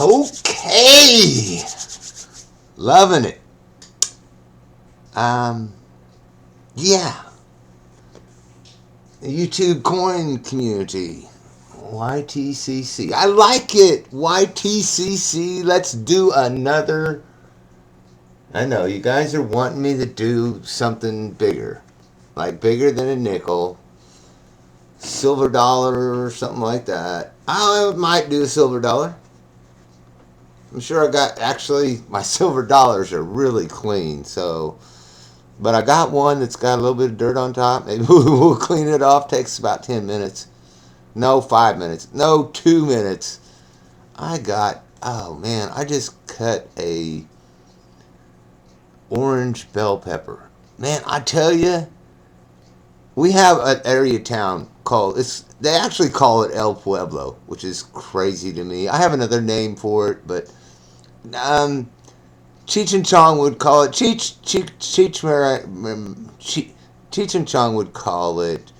Okay, loving it. Um, yeah, the YouTube coin community, YTCC. I like it. YTCC. Let's do another. I know you guys are wanting me to do something bigger, like bigger than a nickel, silver dollar or something like that. I might do a silver dollar. I'm sure I got actually my silver dollars are really clean. So, but I got one that's got a little bit of dirt on top. Maybe we'll clean it off. Takes about 10 minutes. No, 5 minutes. No, 2 minutes. I got. Oh man, I just cut a orange bell pepper. Man, I tell you, we have an area town called it's. They actually call it El Pueblo, which is crazy to me. I have another name for it, but um, Cheech and Chong would call it Cheech and Chong would call it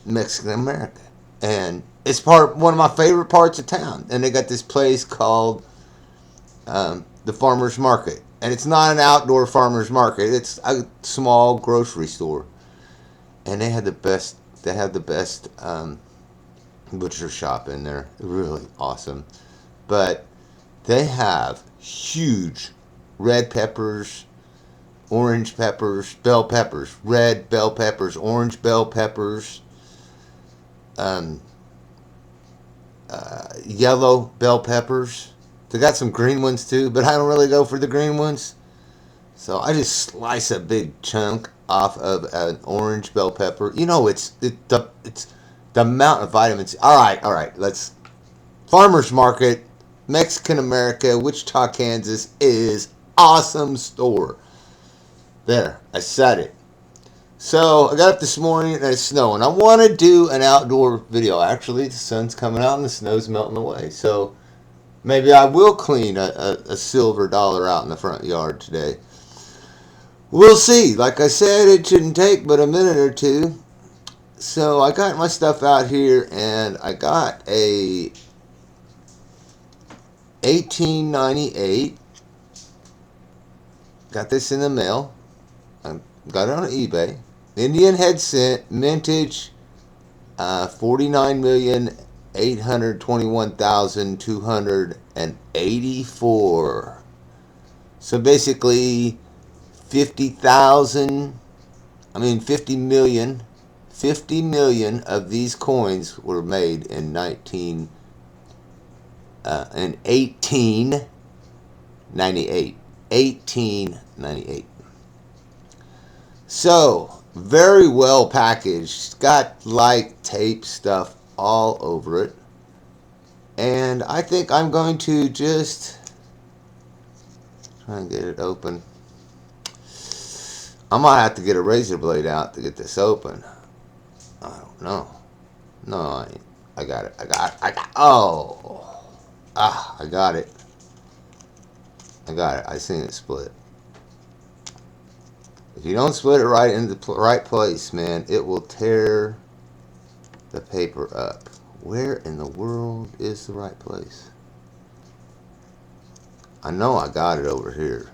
Mexican America, and it's one of my favorite parts of town. And they got this place called the Farmers Market, and it's not an outdoor farmers market. It's a small grocery store, and they had the best. They had the best butcher shop in there. Really awesome, but they have huge red peppers, orange peppers, bell peppers, red bell peppers, orange bell peppers, um, yellow bell peppers. They got some green ones too, but I don't really go for the green ones. So I just slice a big chunk off of an orange bell pepper. You know, it's the amount of vitamins. All right. Let's farmers market, Mexican America, Wichita, Kansas is awesome store. There, I said it. So I got up this morning and it's snowing. I want to do an outdoor video. Actually, the sun's coming out and the snow's melting away. So maybe I will clean a silver dollar out in the front yard today. We'll see. Like I said, it shouldn't take but a minute or two. So I got my stuff out here and I got a 1898. Got this in the mail. I got it on eBay. Indian head cent, mintage, 49,821,284. So basically, 50,000. I mean 50 million. 50 million of these coins were made in 1898. 1898. So, very well packaged. Got like tape stuff all over it. And I think I'm going to just try and get it open. I might have to get a razor blade out to get this open. I don't know. No, I got it. Oh. I got it. I seen it split. If you don't split it right in the right place, man, it will tear the paper up. Where in the world is the right place? I know I got it over here.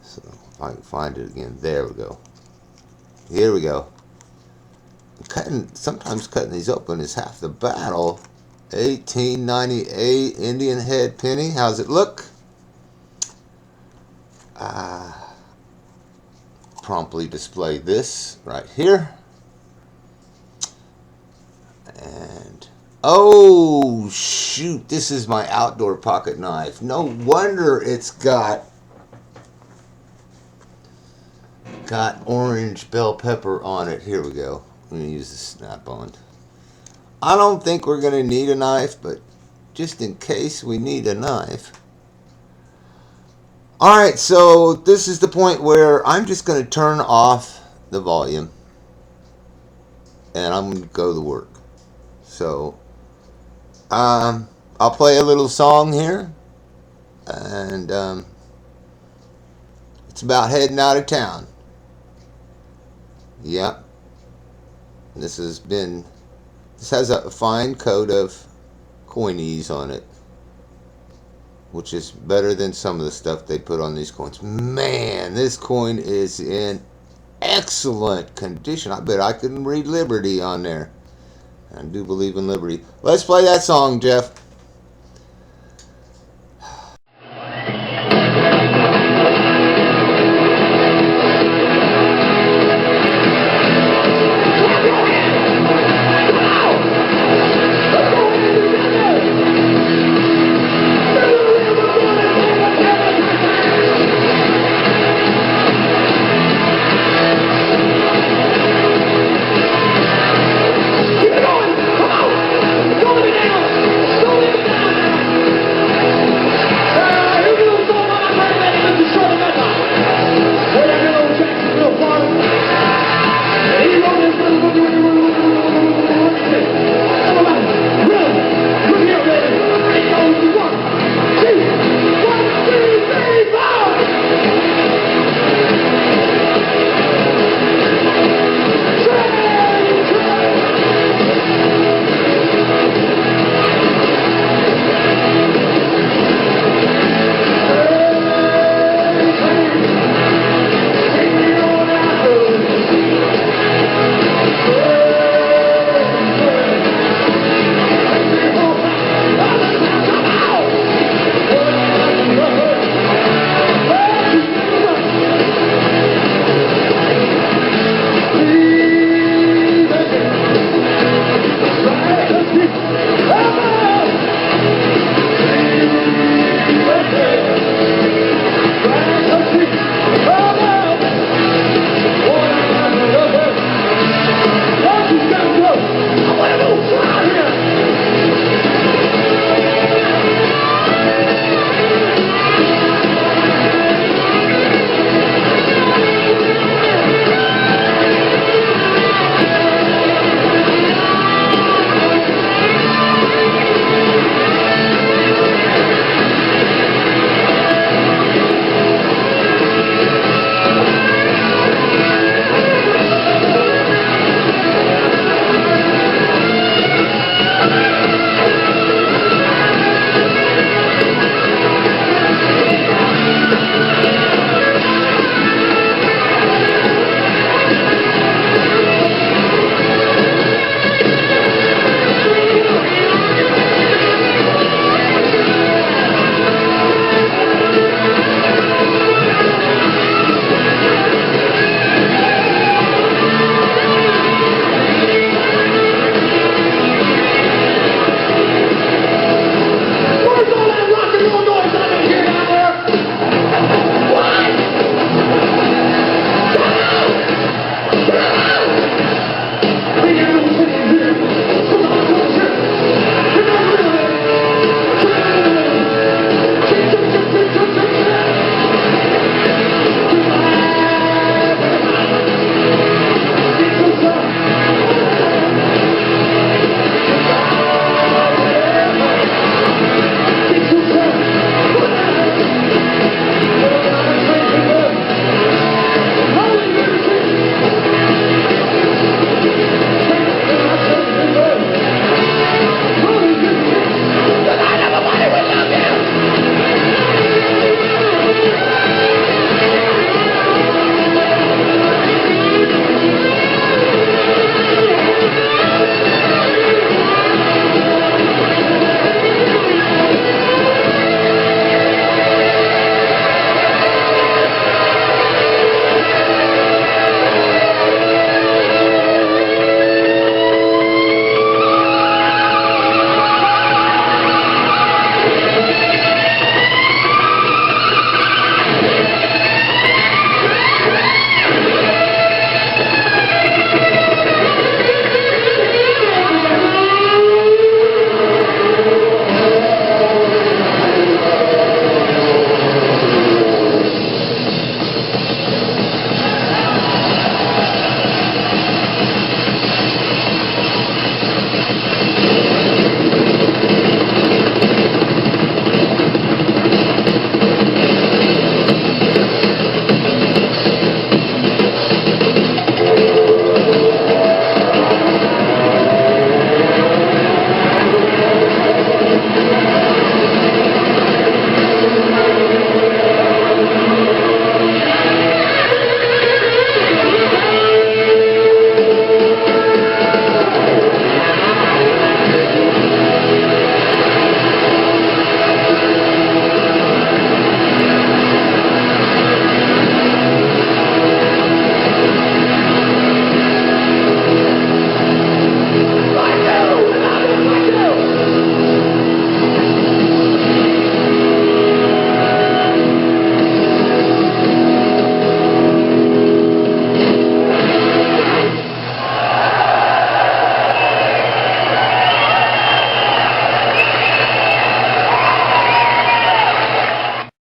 So if I can find it again. There we go. Here we go. Sometimes cutting these open is half the battle. 1898 Indian head penny. How's it look? Promptly display this right here. And oh shoot, this is my outdoor pocket knife. No wonder it's got orange bell pepper on it. Here we go. I'm going to use the snap-on. I don't think we're going to need a knife, but just in case we need a knife. Alright, so this is the point where I'm just going to turn off the volume. And I'm going to go to work. So, I'll play a little song here. And it's about heading out of town. Yep. This has a fine coat of coinies on it, which is better than some of the stuff they put on these coins. Man, this coin is in excellent condition. I bet I can read Liberty on there. I do believe in Liberty. Let's play that song, Jeff.